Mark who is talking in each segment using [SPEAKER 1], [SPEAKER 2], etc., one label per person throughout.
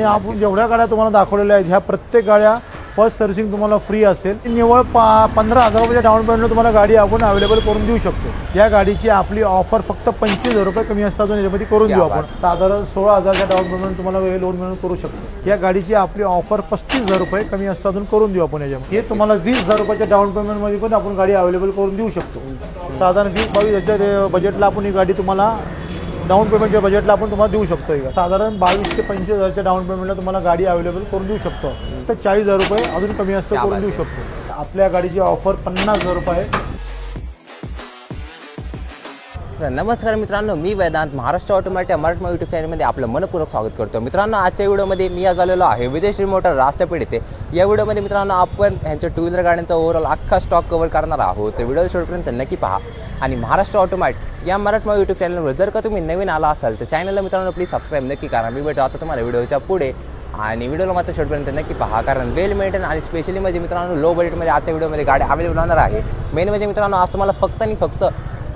[SPEAKER 1] आपण जेवढ्या गाड्या तुम्हाला दाखवलेल्या आहेत ह्या प्रत्येक गाड्या फर्स्ट सर्व्हिसिंग तुम्हाला फ्री असेल। निव्वळ 15,000 रुपये डाऊन पेमेंटला तुम्हाला गाडी आपण अवेलेबल करून देऊ शकतो। या गाडीची आपली ऑफर फक्त 25,000 रुपये कमी असतात याच्यामध्ये करून देऊ आपण। साधारण 16,000च्या डाऊन पेमेंट तुम्हाला लोन मिळून करू शकतो। या गाडीची आपली ऑफर 35,000 रुपये कमी असतात करून देऊ आपण याच्यामध्ये। हे तुम्हाला 20,000 रुपयाच्या डाऊन पेमेंटमध्ये पण आपण गाडी अवेलेबल करून देऊ शकतो। साधारण 20-22,000 बजेटला आपण ही गाडी तुम्हाला डाऊन पेमेंटच्या बजेटला आपण तुम्हाला देऊ शकतो। साधारण 22,000 ते 25,000च्या डाऊन पेमेंटला तुम्हाला गाडी अवेलेबल करून देऊ शकतो। तर 40,000 रुपये अजून कमी असतं करून देऊ शकतो। आपल्या गाडीची ऑफर 50,000 रुपये।
[SPEAKER 2] नमस्कार मित्रांनो, मी वेदांत महाराष्ट्र ऑटोमॅटिक मराठी यूट्यूब चॅनलमध्ये आपलं मनपूर्वक स्वागत करतो। मित्रांनो, आजच्या व्हिडिओमध्ये मी आज आलेलो आहे विदेशी मोटर रास्तापेठ येथे। या व्हिडिओमध्ये मित्रांनो आपण यांच्या टू व्हीलर गाड्यांचा ओव्हरऑल अख्खा स्टॉक कव्हर करणार आहोत। तर व्हिडिओ शेवटपर्यंत नक्की पहा आणि महाराष्ट्र ऑटोमॅटिक या मराठी यूट्यूब चॅनलवर जर का तुम्ही नवीन आला असाल तर चॅनलला मित्रांनो प्लीज सबस्क्राईब नक्की करा। मी भेटू आता तुम्हाला व्हिडिओच्या पुढे आणि व्हिडिओला मात्र शेवटपर्यंत नक्की पहा, कारण वेल मेंटेन आणि स्पेशली म्हणजे मित्रांनो लो बजेटमध्ये आजच्या व्हिडिओमध्ये गाडी अवेलेबल होणार आहे। मेन म्हणजे मित्रांनो आज तुम्हाला फक्त आणि फक्त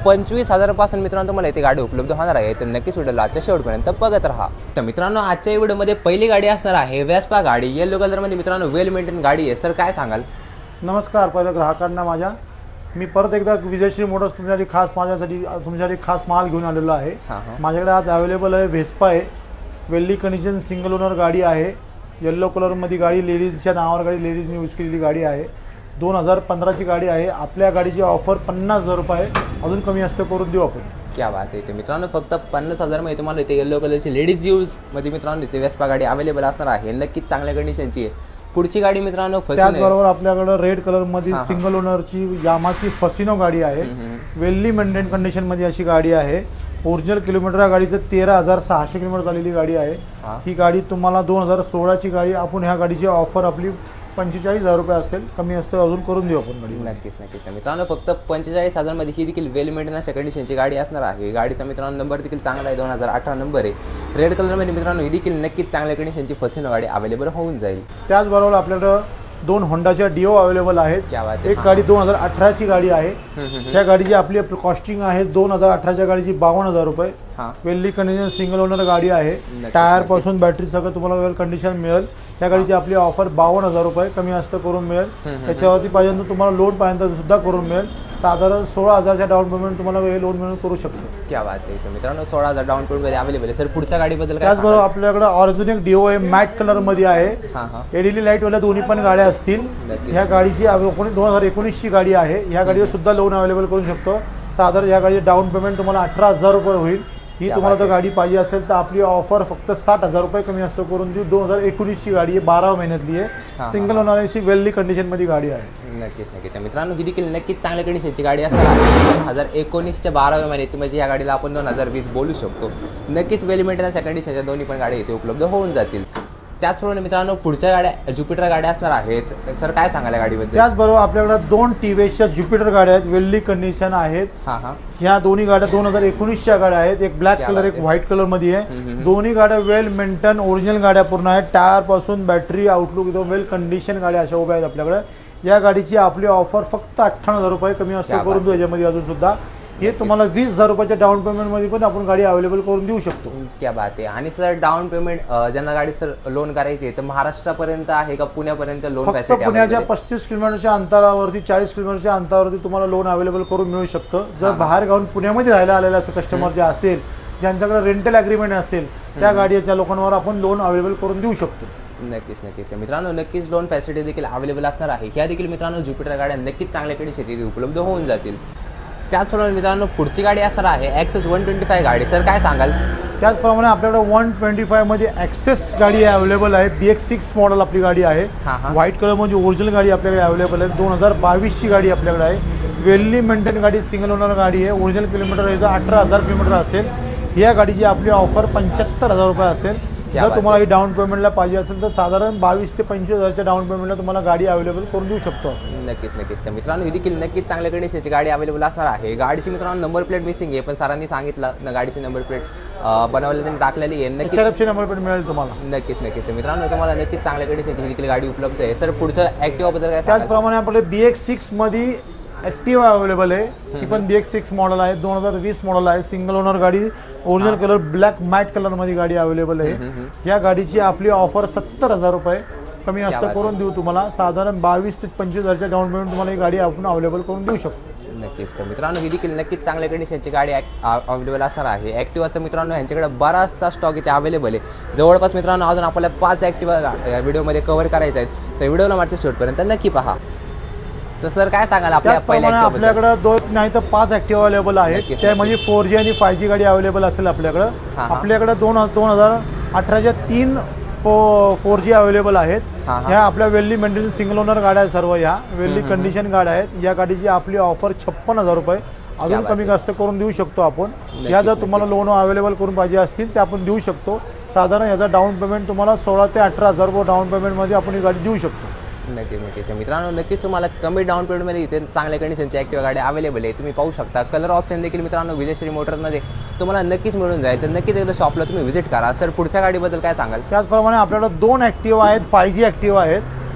[SPEAKER 2] 25,000 पासून मित्रांनो तुम्हाला इथे गाडी उपलब्ध होणार आहे। तर नक्कीच व्हिडिओला आजच्या शेवटपर्यंत बघत राहा। तर मित्रांनो आजच्या व्हिडिओमध्ये पहिली गाडी असणार आहे वेस्पा गाडी। येलो कलरमध्ये मित्रांनो वेल मेंटेन गाडी आहे। सर काय सांगाल?
[SPEAKER 1] नमस्कार पहिल्या ग्राहकांना माझ्या, मी परत एकदा विदेशी मोटर्स तुमच्यासाठी खास तुमच्यासाठी खास माल घेऊन आलेलो आहे। माझ्याकडे आज अवेलेबल आहे वेस्पा आहे, वेल्डी कंडिशन सिंगल ओनर गाडी आहे। येलो कलरमध्ये गाडी लेडीजच्या नावावर गाडी लेडीजने यूज केलेली गाडी आहे। 2015ची गाडी आहे। आपल्या गाडीची ऑफर 50,000 रुपये अजून कमी असतं करून देऊ आपण।
[SPEAKER 2] क्या बात आहे। तर मित्रांनो फक्त 50,000 मध्ये तुम्हाला इथे येलो कलरची लेडीज यूज मध्ये मित्रांनो इथे वेस्पा गाडी अवेलेबल असणार आहे। नक्कीच चांगल्या कंडिशनची आहे। पुढची गाडी मित्रांनो
[SPEAKER 1] त्याचबरोबर आपल्याकडे रेड कलर मध्ये सिंगल ओनरची यामाची फसिनो गाडी आहे। वेल्ली मेंटेन कंडिशन मध्ये अशी गाडी आहे। ओरिजिनल किलोमीटर गाडीचं 13,600 किलोमीटर झालेली गाडी आहे। ही गाडी तुम्हाला 2016ची गाडी आपण ह्या गाडीची ऑफर आपली 45,000 रुपये असेल, कमी असतं अजून करून देऊ आपण गाडी।
[SPEAKER 2] नक्कीच नक्कीच। मित्रांनो फक्त 45,000 मध्ये ही देखील वेल मेंटेनन्स कंडिशनची गाडी असणार आहे। गाडीचा मित्रांनो नंबर देखील चांगला आहे, 2018 नंबर आहे। रेड कलरमध्ये मित्रांनो ही देखील नक्कीच चांगल्या कंडिशनची फसिनो गाडी अवेलेबल होऊन जाईल।
[SPEAKER 1] त्याचबरोबर आपल्याकडं 2 होंडाच्या डिओ अवेलेबल आहेत। एक गाडी 2018ची गाडी आहे। त्या गाडीची आपली कॉस्टिंग आहे 2018च्या गाडीची 52,000 रुपये। वेल्डी कंडिशन सिंगल ओनर गाडी आहे। टायर पासून बॅटरी सगळं तुम्हाला वेल कंडिशन मिळेल। त्या गाडीची आपली ऑफर 52,000 रुपये कमी असतं करून मिळेल। त्याच्यावरती पाहिजे तर तुम्हाला लोन पाहिजे सुद्धा करून मिळेल। साधारण 16,000च्या डाऊन पेमेंट तुम्हाला लोन मिळून करू शकतो।
[SPEAKER 2] क्या बात आहे। तर मित्रांनो 16,000 डाऊन पेमेंट मध्ये अवेलेबल आहे। सर पुढच्या गाडीबद्दल काय?
[SPEAKER 1] त्याचबरोबर आपल्याकडे ऑरिजिनल डिओ आहे, मॅट कलर मध्ये आहे। एलईडी लाईट वाल्या दोन्ही पण गाड्या असतील। ह्या गाडीची 2019ची गाडी आहे। ह्या गाडीवर सुद्धा लोन अवेलेबल करू शकतो। साधारण या गाडीचे डाऊन पेमेंट तुम्हाला 18,000 रुपये होईल। ही तुम्हाला जर गाडी पाहिजे असेल तर आपली ऑफर फक्त 60,000 रुपये कमी असतं करून देऊ। 2019ची गाडी आहे, 12 महिन्यातली आहे। सिंगल ओनरची वेल्डी कंडिशन मध्ये गाडी आहे।
[SPEAKER 2] नक्कीच नक्कीच। मित्रांनो ही देखील नक्कीच चांगल्या कंडिशनची गाडी असणार आहे। 2019च्या 12व्या महिन्यात म्हणजे या गाडीला आपण 2020 बोलू शकतो। नक्कीच वेल मेंटेनन्स कंडिशनच्या दोन्ही पण गाडी इथे उपलब्ध होऊन जातील। त्याचप्रमाणे मित्रांनो पुढच्या गाड्या ज्युपिटर गाड्या असणार आहेत। सर काय सांगायला गाडीबद्दल?
[SPEAKER 1] त्याचबरोबर आपल्याकडे 2 टीव्हीएसच्या ज्युपिटर गाड्या आहेत, वेल्डी कंडिशन आहेत। ह्या दोन्ही गाड्या 2019च्या गाड्या आहेत। एक ब्लॅक कलर एक व्हाईट कलर मध्ये आहे। दोन्ही गाड्या वेल मेंटेन ओरिजिनल गाड्या पूर्ण आहेत। टायर पासून बॅटरी आउटलुक एकदम वेल कंडिशन गाड्या अशा उभ्या आहेत आपल्याकडे। या गाडीची आपली ऑफर फक्त 58,000 रुपये कमी असतं करून देऊ याच्यामध्ये अजून सुद्धा। हे तुम्हाला 20,000 रुपयाच्या डाऊन पेमेंट मध्ये पण आपण गाडी अवेलेबल करून देऊ शकतो।
[SPEAKER 2] क्या बात आहे। आणि सर डाऊन पेमेंट ज्यांना गाडी सर लोन करायची आहे तर महाराष्ट्रापर्यंत आहे का पुण्यापर्यंत लोन फॅसिलिटी?
[SPEAKER 1] पुण्याच्या 35 किलोमीटरच्या अंतरावरती 40 किलोमीटरच्या अंतरावरती तुम्हाला लोन अवेलेबल करून मिळू शकतं। जर बाहेर गावून पुण्यामध्ये राहायला आलेला असं कस्टमर जे असेल, ज्यांच्याकडे रेंटल अग्रीमेंट असेल, त्या गाडीच्या लोकांवर आपण लोन अवेलेबल करून देऊ शकतो।
[SPEAKER 2] नक्कीच नक्कीच। तर मित्रांनो नक्कीच लोन फॅसिलिटी देखील अवेलेबल असणार आहे। ह्या देखील मित्रांनो ज्युपिटर गाड्या नक्कीच चांगल्या कंडिशनची उपलब्ध होऊन जातील। त्याचप्रमाणे मित्रांनो पुढची गाडी असणार आहे ॲक्सेस 125 गाडी। सर काय सांगाल?
[SPEAKER 1] त्याचप्रमाणे आपल्याकडे 125 मध्ये ॲक्सेस गाडी अवेलेबल आहे। BX6 मॉडेल आपली गाडी आहे। व्हाईट कलर मध्ये ओरिजिनल गाडी आपल्याकडे अवेलेबल आहे। 2022ची गाडी आपल्याकडे आहे। वेल्ली मेंटेन गाडी सिंगल ओनर गाडी आहे। ओरिजिनल किलोमीटर 18,000 किलोमीटर असेल। या गाडीची आपली ऑफर 75,000 रुपये असेल। जर तुम्हाला ही डाऊन पेमेंटला पाहिजे असेल तर साधारण 22,000 ते 25,000च्या डाऊन पेमेंटला तुम्हाला गाडी अवेलेबल करून देऊ शकतो।
[SPEAKER 2] नक्कीच नक्कीच। तर मित्रांनो ही देखील नक्कीच चांगल्या कंडिशनची गाडी अवेलेबल असणार आहे। गाडीची मित्रांनो नंबर प्लेट मिसिंग आहे, पण सरांनी सांगितलं गाडीची नंबर प्लेट बनवलेली त्यांनी टाकलेली आहे। नक्कीच
[SPEAKER 1] नंबर प्लेट मिळेल तुम्हाला।
[SPEAKER 2] नक्कीच नक्कीच। तर मित्रांनो तुम्हाला नक्कीच चांगल्या कंडिशनची देखील गाडी उपलब्ध आहे। सर पुढचं ॲक्टिवा बद्दल काय?
[SPEAKER 1] त्याचप्रमाणे आपले BX6 मध्ये ॲक्टिवा अवेलेबल आहे, ही पण BX6 मॉडेल आहे, 2020 मॉडेल आहे, सिंगल ओनर गाडी, original colour black matte colour मध्ये गाडी अवेलेबल आहे. या गाडीची आपली ऑफर 70,000 रुपये कमी जास्त करून देऊ तुम्हाला. साधारण 22 ते 25,000च्या डाऊन पेमेंट तुम्हाला ही गाडी आपण अवेलेबल करून देऊ शकतो.
[SPEAKER 2] नक्कीच. तर मित्रांनो ही देखील नक्कीच चांगल्या कंडिशनची गाडी अवेलेबल असणार आहे. ॲक्टिवाचं मित्रांनो यांच्याकडे बराचसा स्टॉक इथे अवेलेबल आहे. जवळपास मित्रांनो अजून आपल्याला 5 ॲक्टिवा व्हिडिओमध्ये कव्हर करायचे आहेत, तर व्हिडिओला मात्र शेवटपर्यंत नक्की पहा. तर सर काय सांगाल आपल्या पहिल्या
[SPEAKER 1] आपल्याकडे 2 नाही तर 5 ॲक्टिवा अवेलेबल आहेत. त्या म्हणजे 4G आणि 5G गाडी अवेलेबल असेल आपल्याकडे. आपल्याकडे 2018च्या 3 4G अवेलेबल आहेत. ह्या आपल्या वेल्ली मेंटेनन्स सिंगल ओनर गाड्या आहेत, सर्व ह्या वेल्ली कंडिशन गाड्या आहेत. या गाडीची आपली ऑफर 56,000 रुपये अजून कमी जास्त करून देऊ शकतो आपण. या जर तुम्हाला लोन अवेलेबल करून पाहिजे असतील ते आपण देऊ शकतो. साधारण याचा डाऊन पेमेंट तुम्हाला 16,000 ते 18,000 रुपये डाऊन पेमेंटमध्ये आपण ही गाडी देऊ शकतो.
[SPEAKER 2] नक्कीच. तर मित्रांनो नक्कीच तुम्हाला कमी डाऊन पेमेंटमध्ये इथे चांगल्या कंडिशनची ॲक्टिवा गाडी अवेलेबल आहे. तुम्ही पाहू शकता कलर ऑप्शन देखील मित्रांनो विजयश्री मोटर्समध्ये तुम्हाला नक्कीच मिळून जाईल. तर नक्कीच एकदा शॉपला तुम्ही व्हिजिट करा. सर पुढच्या गाडीबद्दल काय सांगाल?
[SPEAKER 1] त्याचप्रमाणे आपल्याकडे 2 ॲक्टिवा आहेत, 5G ॲक्टिवा आहेत.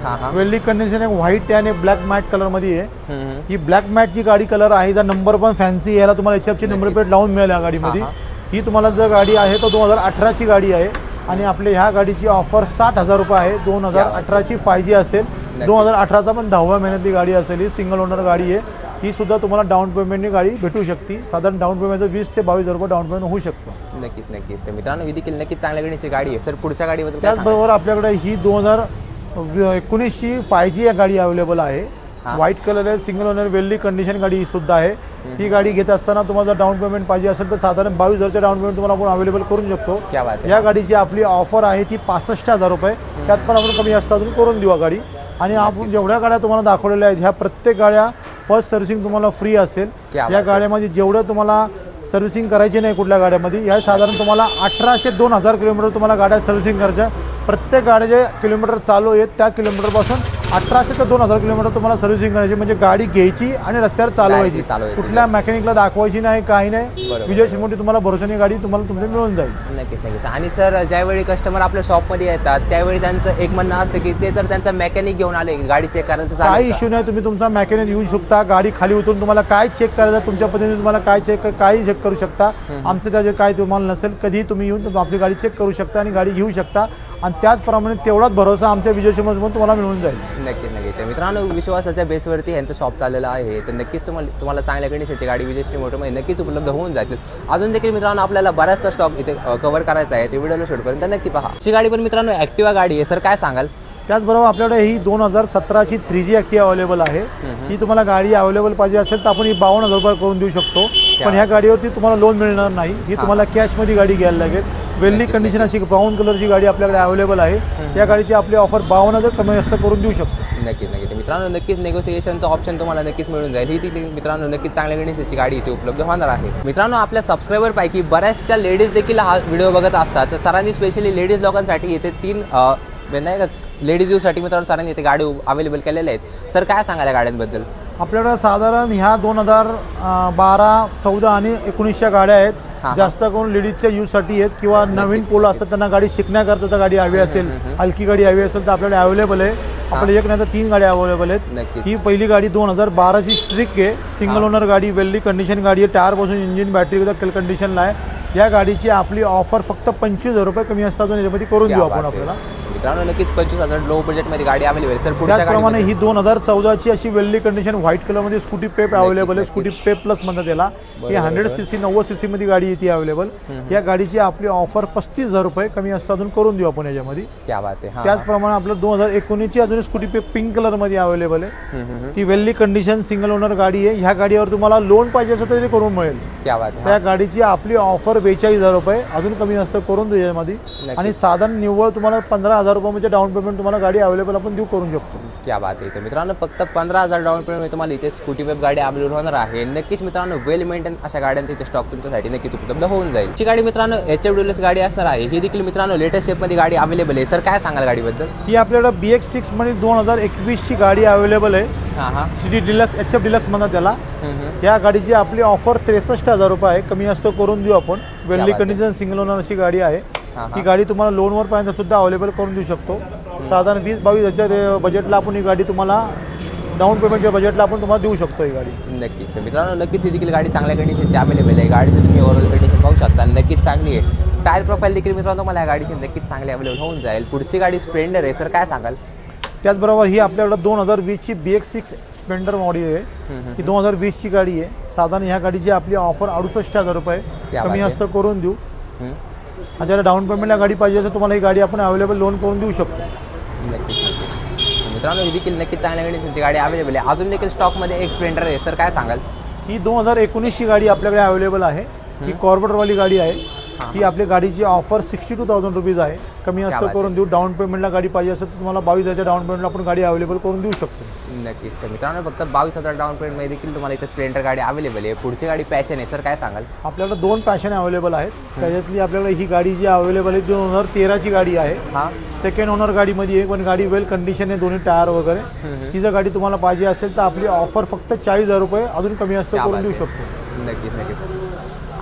[SPEAKER 1] वेल्ली कंडिशन एक व्हाईट आणि ब्लॅक मॅट कलर मध्ये आहे. ही ब्लॅक मॅटची गाडी कलर आहे. जर नंबर पण फॅन्सी याला तुम्हाला HF ची नंबर प्लेट लावून मिळेल या गाडीमध्ये. ही तुम्हाला जर गाडी आहे तो 2018ची गाडी आहे आणि आपल्या ह्या गाडीची ऑफर 60,000 रुपये आहे. 2018ची 5G असेल, 2018चा पण 10व्या महिन्यातली गाडी असेल. ही सिंगल ओनर गाडी आहे. ही सुद्धा तुम्हाला डाऊन पेमेंटनी गाडी भेटू शकते. साधारण डाऊन पेमेंटचं 20,000 ते 22,000 रुपये डाऊन पेमेंट होऊ शकतं.
[SPEAKER 2] नक्कीच. तर मित्रांनो ही देखील नक्कीच चांगल्या गाडीची गाडी आहे. सर पुढच्या गाडीबद्दल
[SPEAKER 1] त्याचबरोबर आपल्याकडे ही 2019ची 5G या गाडी अवेलेबल आहे. व्हाईट कलर आहे, सिंगल ओनर वेल्ली कंडिशन गाडी सुद्धा आहे. ही गाडी घेत असताना तुम्हाला डाऊन पेमेंट पाहिजे असेल तर साधारण 22,000चं डाऊन पेमेंट तुम्हाला आपण अवेलेबल करून शकतो. या गाडीची आपली ऑफर आहे ती 65,000 रुपये. त्यात पण आपण कमी जास्त अजून करून देऊ गाडी. आणि आपण जेवढ्या गाड्या तुम्हाला दाखवलेल्या आहेत ह्या प्रत्येक गाड्या फर्स्ट सर्व्हिसिंग तुम्हाला फ्री असेल. या गाड्यामध्ये जेवढं तुम्हाला सर्व्हिसिंग करायची नाही कुठल्या गाड्यामध्ये, ह्या साधारण तुम्हाला 1800 ते 2000 किलोमीटर तुम्हाला गाड्या सर्व्हिसिंग करायच्या. प्रत्येक गाड्याचे किलोमीटर चालू आहेत त्या किलोमीटरपासून 1800 ते 2000 किलोमीटर तुम्हाला सर्व्हिसिंग करायची. म्हणजे गाडी घ्यायची आणि रस्त्यावर चालवायची, कुठल्या मेकॅनिकला दाखवायची नाही, काही नाही. विजय शिमोटी तुम्हाला भरोशाने गाडी तुम्हाला तुमच्या मिळून जाईल.
[SPEAKER 2] नक्कीच. आणि सर ज्यावेळी कस्टमर आपल्या शॉपमध्ये येतात त्यावेळी त्यांचं एक म्हणणं असतं की ते जर त्यांचा मेकॅनिक घेऊन आले गाडी चेक करायला तर
[SPEAKER 1] काही इश्यू नाही. तुम्ही तुमचा मेकॅनिक येऊ शकता. गाडी खाली उतरून तुम्हाला काय चेक करायचं तुमच्या पद्धतीने तुम्हाला काही चेक करू शकता. आमचं त्याचे काय तुम्हाला नसेल कधीही तुम्ही येऊन आपली गाडी चेक करू शकता आणि गाडी घेऊ शकता. आणि त्याचप्रमाणे तेवढाच भरोसा आमच्या विजय शिमोटीमध्ये तुम्हाला मिळून जाईल.
[SPEAKER 2] नक्कीच. मित्रांनो विश्वासाच्या बेसवरती यांचं शॉप चाललेलं आहे. तर नक्कीच तुम्हाला चांगल्या कंडिशनची गाडी विजयश्री मोटरमध्ये नक्कीच उपलब्ध होऊन जातील. अजून देखील मित्रांनो आपल्याला बराचसा स्टॉक इथे कव्हर करायचा आहे. ते व्हिडिओला शेवटपर्यंत नक्की पहा. ही गाडी पण मित्रांनो ॲक्टिवा गाडी आहे. सर काय सांगाल?
[SPEAKER 1] त्याचबरोबर आपल्याकडे ही 2017ची 3G ॲक्टिवा अवेलेबल आहे. ही तुम्हाला गाडी अवेलेबल पाहिजे असेल तर आपण ही 52,000 रुपये करून देऊ शकतो. पण ह्या गाडीवरती तुम्हाला लोन मिळणार नाही. ही तुम्हाला कॅशमध्ये गाडी घ्यायला लागेल. वेल्ली कंडिशन अशी ब्राऊन कलरची गाडी आपल्याकडे अवेलेबल आहे. या गाडीची आपली ऑफर 52,000 कमी जास्त करून देऊ शकतो.
[SPEAKER 2] नक्कीच. मित्रांनो नक्कीच नेगोसिएशनचा ऑप्शन तुम्हाला नक्कीच मिळून जाईल. ही ती मित्रांनो नक्कीच चांगल्या कंडिशनची गाडी इथे उपलब्ध होणार आहे. मित्रांनो आपल्या सबस्क्रायबरपैकी बऱ्याचशा लेडीज देखील हा व्हिडिओ बघत असतात. तर सरांनी स्पेशली लेडीज लोकांसाठी इथे 3 नाही का लेडीज यूजसाठी मित्रांनो सरांनी इथे गाडी अवेलेबल केलेल्या आहेत. सर काय सांगायला गाड्यांबद्दल?
[SPEAKER 1] आपल्याकडे साधारण ह्या 2012, 14 आणि 19च्या गाड्या आहेत. जास्त करून लेडीजच्या यूजसाठी आहेत किंवा नवीन पोलं असतात त्यांना गाडी शिकण्याकरता गाडी हवी असेल, हलकी गाडी हवी असेल तर आपल्याकडे अवेलेबल आहे. आपल्याला एक नाही तर 3 गाड्या अवेलेबल आहेत. ही पहिली गाडी 2012ची स्ट्रिक आहे. सिंगल ओनर गाडी, वेल्ली कंडिशन गाडी आहे. टायर पासून इंजिन बॅटरी कंडिशनला आहे. या गाडीची आपली ऑफर फक्त 25,000 रुपये कमी असतात याच्यामध्ये करून देऊ आपण. आपल्याला
[SPEAKER 2] मित्रांनो नक्कीच 25,000 लो बजेटमध्ये गाडी अवेलेबल आहे. सर
[SPEAKER 1] त्याचप्रमाणे ही 2014ची अशी वेल्ली कंडिशन व्हाईट कलरमध्ये स्कूटी पेप अवेलेबल आहे. स्कूटी पेप प्लस म्हणतात त्याला. ही 100cc 90cc मध्ये गाडी येते अवेलेबल. या गाडीची आपली ऑफर 35,000 रुपये कमी असतात अजून करून देऊ आपण याच्यामध्ये. त्याचप्रमाणे आपलं 2019ची अजून स्कूटी पेप पिंक कलरमध्ये अवेलेबल आहे. ती वेल्ली कंडिशन सिंगल ओनर गाडी आहे. ह्या गाडीवर तुम्हाला लोन पाहिजे असेल तर ते करून मिळेल. त्या गाडीची आपली ऑफर 42,000 रुपये अजून कमी जास्त करून देऊ यामध्ये. आणि साधारण निव्वळ तुम्हाला 15,000 रुपये डाऊन पेमेंट तुम्हाला गाडी अवेलेबल आपण देऊ करून शकतो.
[SPEAKER 2] क्या बात आहे. तर मित्रांनो फक्त 15,000 डाऊन पेमेंट तुम्हाला इथे स्कूटी वेब गाडी अवेलेबल होणार आहे. नक्कीच मित्रांनो वेल मेंटेन अशा गाड्यांचा इथे स्टॉक तुमच्यासाठी नक्कीच उपलब्ध होऊन जाईल. ही गाडी मित्रांनो HF डीलक्स गाडी असणार आहे. ही देखील मित्रांनो लेटेस्ट शेपमध्ये गाडी अवेलेबल आहे. सर काय सांगाल गाडीबद्दल?
[SPEAKER 1] ही आपल्याला BX6 मध्ये 2021ची गाडी अवेलेबल आहे. सिटी डिलक्स HF डिलक्स म्हणतात त्याला. या गाडीची आपली ऑफर 63,000 रुपये आहे. कमी जास्त करून देऊ आपण. वेल्ली कंडिशन सिंगल ओनर अशी गाडी आहे. ही गाडी तुम्हाला लोनवर पाहिजे सुद्धा अवेलेबल करून देऊ शकतो. साधारण 20-22 हजारच्या बजेटला आपण ही गाडी तुम्हाला डाऊन पेमेंटच्या बजेटला आपण तुम्हाला देऊ शकतो ही गाडी.
[SPEAKER 2] नक्कीच. तर मित्रांनो नक्कीच ही देखील गाडी चांगल्या कंडिशनची अवेलेबल आहे. गाडीची तुम्ही ओव्हरऑल कंडिशन पाहू शकता, नक्कीच चांगली आहे. टायर प्रोफाईल देखील मित्रांनो तुम्हाला या गाडीची नक्कीच चांगली अवेलेबल होऊन जाईल. पुढची गाडी स्प्लेंडर आहे सर, काय सांगाल?
[SPEAKER 1] त्याचबरोबर ही आपल्याकडे 2020ची BX6 स्प्लेंडर मॉडेल आहे. ही 2020ची गाडी आहे. साधारण ह्या गाडीची आपली ऑफर 68,000 रुपये कमी जास्त करून देऊ. ज्याला डाऊन पेमेंटला गाडी पाहिजे असेल तुम्हाला ही गाडी आपण अवेलेबल लोन करून देऊ शकतो.
[SPEAKER 2] नक्कीच. मित्रांनो ही देखील नक्कीच चांगल्या कंडिशनची गाडी अवेलेबल आहे. अजून देखील स्टॉकमध्ये एक स्प्लेंडर आहे सर, काय सांगाल?
[SPEAKER 1] ही 2019ची गाडी आपल्याकडे अवेलेबल आहे. ही कॉर्बेटवाली गाडी आहे. ही आपली गाडीची ऑफर 62,000 रुपीज आहे. कमी जास्त करून देऊ. डाऊन पेमेंटला गाडी पाहिजे असेल तर तुम्हाला 22,000 डाऊन पेमेंटला आपण गाडी अवेलेबल करून देऊ शकतो.
[SPEAKER 2] नक्कीच. तर मित्रांनो फक्त 22,000 डाऊन पेमेंटमध्ये देखील तुम्हाला इथं स्प्लेंडर गाडी अवेलेबल आहे. पुढची गाडी पॅशन आहे सर, काय सांगाल?
[SPEAKER 1] आपल्याकडे 2 पॅशन अवेलेबल आहेत. त्याच्यातली आपल्याकडे ही गाडी जी अवेलेबल आहे 2013ची गाडी आहे. सेकंड ओनर गाडीमध्ये आहे, पण गाडी वेल कंडिशन आहे, दोन्ही टायर वगैरे. ही जर गाडी तुम्हाला पाहिजे असेल तर आपली ऑफर फक्त 40,000 रुपये अजून कमी जास्त करून देऊ शकतो.
[SPEAKER 2] नक्कीच.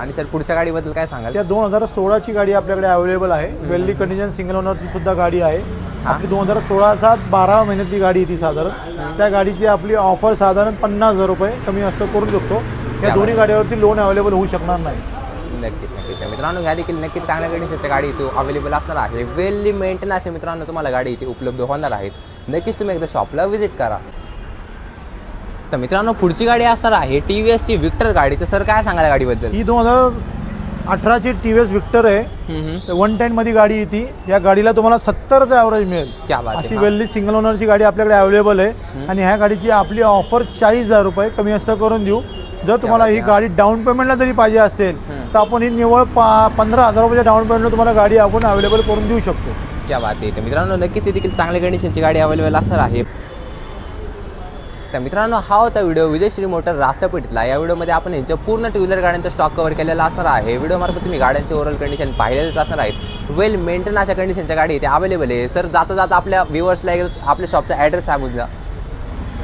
[SPEAKER 2] आणि सर पुढच्या गाडीबद्दल काय सांगाल?
[SPEAKER 1] त्या 2016ची गाडी आपल्याकडे अवेलेबल आहे. वेल्ली कंडिशन सिंगल ओनरची सुद्धा गाडी आहे. आपली 2016चा 12 महिन्यातली गाडी आहे ती साधारण. त्या गाडीची आपली ऑफर साधारण 50,000 रुपये कमी जास्त करून देतो. या दोन्ही गाड्यावरती लोन अवेलेबल होऊ शकणार नाही.
[SPEAKER 2] नक्कीच. तर मित्रांनो ह्या देखील नक्कीच चांगल्या कंडिशनच्या गाडी इथे अवेलेबल असणार आहे. वेल्ली मेंटेनन्स असे मित्रांनो तुम्हाला गाडी इथे उपलब्ध होणार आहेत. नक्कीच तुम्ही एकदा शॉपला व्हिजिट करा. तर मित्रांनो पुढची गाडी असणार आहे TVSची विक्टर गाडी. तर सर काय सांगाल गाडीबद्दल?
[SPEAKER 1] ही 2018ची TVS विक्टर आहे. 110 मध्ये गाडी येते. या गाडीला तुम्हाला 70चा ॲव्हरेज मिळेल. अशी वेल्ली सिंगल ओनरची गाडी आपल्याकडे अवेलेबल आहे. आणि ह्या गाडीची आपली ऑफर 40,000 रुपये कमी जास्त करून देऊ. जर तुम्हाला ही गाडी डाऊन पेमेंटला जरी पाहिजे असेल तर आपण ही निव्वळ 15,000 रुपयाच्या डाऊन पेमेंटला तुम्हाला गाडी आपण अवेलेबल करून देऊ शकतो.
[SPEAKER 2] क्या बात आहे. तर मित्रांनो नक्कीच देखील चांगल्या कंडिशनची गाडी अवेलेबल असणार आहे. तर मित्रांनो हा होता व्हिडिओ विजयश्री मोटर रास्तापेठेतला. या व्हिडिओमध्ये आपण यांच्या पूर्ण टू व्हीलर गाड्यांचा स्टॉक कव्हर केलेला असणार आहे. व्हिडिओमार्फत तुम्ही गाड्यांची ओव्हरऑल कंडिशन पाहिलेलेच असणार आहेत. वेल मेंटेन अशा कंडिशनच्या गाडी इथे अवेलेबल आहे. सर जाता जाता आपल्या व्ह्युअर्सला आपल्या शॉपचा ॲड्रेस सांगून द्या.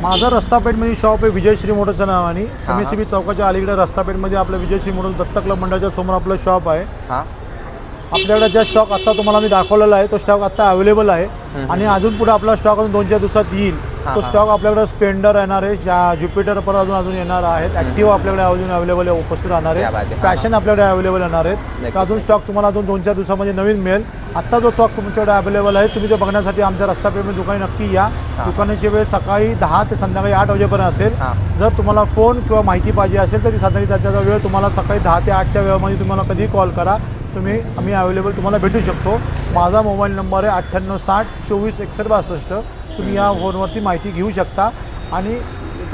[SPEAKER 1] माझा रस्तापेठमध्ये शॉप आहे विजयश्री मोटरच्या नावाने. MSCB चौकाच्या अलीकडे रस्तापेठमध्ये आपलं विजयश्री मोटर दत्त क्लब मंडळाच्या समोर आपलं शॉप आहे. आपल्याकडे ज्या स्टॉक आता तुम्हाला मी दाखवलेला आहे तो स्टॉक आता अवेलेबल आहे. आणि अजून पुढे आपला स्टॉक अजून 2-4 दिवसात येईल. तो स्टॉक आपल्याकडे स्प्लेंडर येणार आहे, ज्युपिटर पर अजून येणार आहेत. ॲक्टिवा आपल्याकडे अजून अवेलेबल उपस्थित राहणार आहे. पॅशन आपल्याकडे अवेलेबल येणार आहेत. अजून स्टॉक तुम्हाला अजून 2-4 दिवसामध्ये नवीन मिळेल. आत्ता जो स्टॉक तुमच्याकडे अवेलेबल आहे तुम्ही तो बघण्यासाठी आमच्या रस्तापेठ दुकानी नक्की या. दुकानाची वेळ सकाळी 10 ते संध्याकाळी 8 वाजेपर्यंत असेल. जर तुम्हाला फोन किंवा माहिती पाहिजे असेल तर साधारण त्याचा वेळ तुम्हाला सकाळी 10 ते 8च्या वेळामध्ये तुम्हाला कधीही कॉल करा. आम्ही अवेलेबल तुम्हाला भेटू शकतो. माझा मोबाईल नंबर आहे 9860246162. तुम्ही या फोनवरती माहिती घेऊ शकता आणि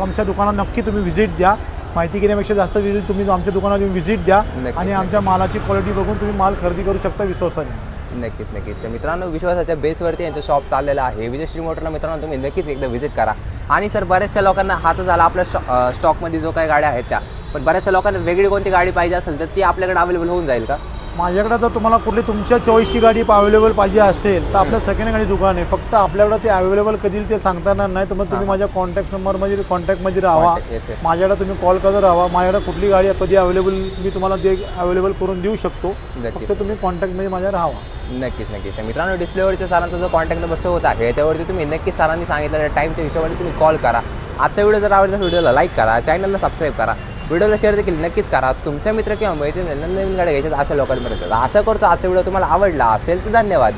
[SPEAKER 1] आमच्या दुकानात नक्की तुम्ही व्हिजिट द्या. माहिती घेण्यापेक्षा जास्त तुम्ही आमच्या दुकानात येऊन व्हिजिट द्या आणि आमच्या मालाची क्वालिटी बघून तुम्ही माल खरेदी करू शकता विश्वासाने.
[SPEAKER 2] नक्कीच. तर मित्रांनो विश्वासाच्या बेसवरती यांचं शॉप चाललेलं आहे. विजयश्री मोटरला मित्रांनो तुम्ही नक्कीच एकदा व्हिजिट करा. आणि सर बऱ्याचशा लोकांना हात झाला आपल्या स्टॉकमध्ये जो काही गाड्या आहेत त्या, पण बऱ्याचशा लोकांना वेगळी कोणती गाडी पाहिजे असेल तर ती आपल्याकडे अवेलेबल होऊन जाईल का?
[SPEAKER 1] माझ्याकडे जर तुम्हाला कुठली तुमच्या चॉईसची गाडी अवेलेबल पाहिजे असेल तर आपलं सेकंड गाडी दुकान आहे. फक्त आपल्याकडे ते अवेलेबल कधी ते सांगता येणार नाही. तर मग तुम्ही माझ्या कॉन्टॅक्टमध्ये राहा. माझ्याकडे तुम्ही कॉल करत राहा. माझ्याकडे कुठली गाडी कधी अवेलेबल मी तुम्हाला अवेलेबल करून देऊ शकतो. फक्त तुम्ही कॉन्टॅक्टमध्ये माझ्या राहावा.
[SPEAKER 2] नक्कीच. तर मित्रांनो डिस्प्लेवरच्या सरांचा जो कॉन्टॅक्ट नंबर शो होत आहे त्यावरती तुम्ही नक्कीच सरांनी सांगितलेल्या टाईमच्या हिशोबाने तुम्ही कॉल करा. आजचा व्हिडिओ जर आवडला व्हिडिओला लाईक करा, चॅनलला सबस्क्राईब करा, व्हिडिओला शेअर देखील नक्कीच करा. तुमच्या मित्र किंवा मैत्रिणींना नवीन गाड्या घ्यायच्या अशा लोकांपर्यंत. आशा करतो आजचा व्हिडिओ तुम्हाला आवडला असेल तर धन्यवाद.